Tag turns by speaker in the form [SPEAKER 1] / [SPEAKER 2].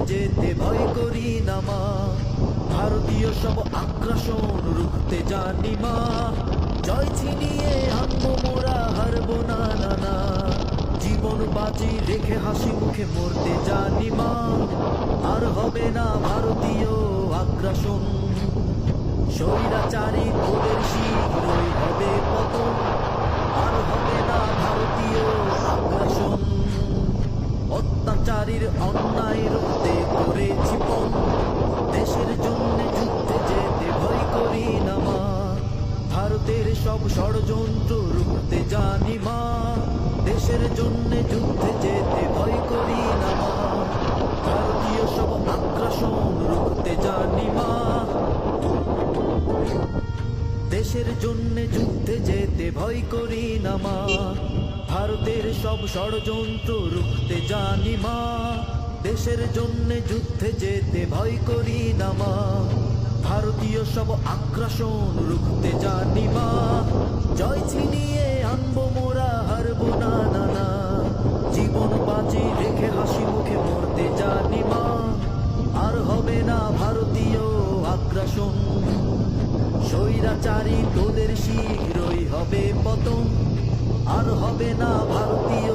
[SPEAKER 1] যেতে ভয় করি না মা, ভারতীয় সব আগ্রাসন রুখতে জানি মা, জয় ছিনিয়ে আনবো মোরা, হারবো না না না, জীবন বাজি রেখে হাসি মুখে মরতে জানি মা, আর হবে না ভারতীয় আগ্রাসন, স্বৈরাচারী তোদের শীঘ্রই হবে পতন, আর হবে না ভারতীয় আগ্রাসন, অত্যাচারীর অন্যায় রোধে করেছি পণ, দেশের জন্য যুদ্ধে যেতে ভয় করি না মা, ভারতের সব ষড়যন্ত্র রুখতে জানি মা, দেশের জন্য যুদ্ধে যেতে ভয় করি না মা, ভারতীয় সব আগ্রাসন রুখতে জানি মা, দেশের জন্য যুদ্ধে যেতে ভয় করি না মা, ভারতের সব ষড়যন্ত্র রুখতে জানি মা, দেশের জন্য যুদ্ধে যেতে ভয় করি না মা, ভারতীয় সব আগ্রাসন রুখতে জানি মা, জয় ছিনিয়ে আনবো মোরা, হারবো না না না, জীবন বাজি রেখে হাসি মুখে মরতে জানি মা, আর হবে না ভারতীয় আগ্রাসন, স্বৈরাচারী তোদের শীঘ্রই হবে পতন, আর হবে না ভারতীয়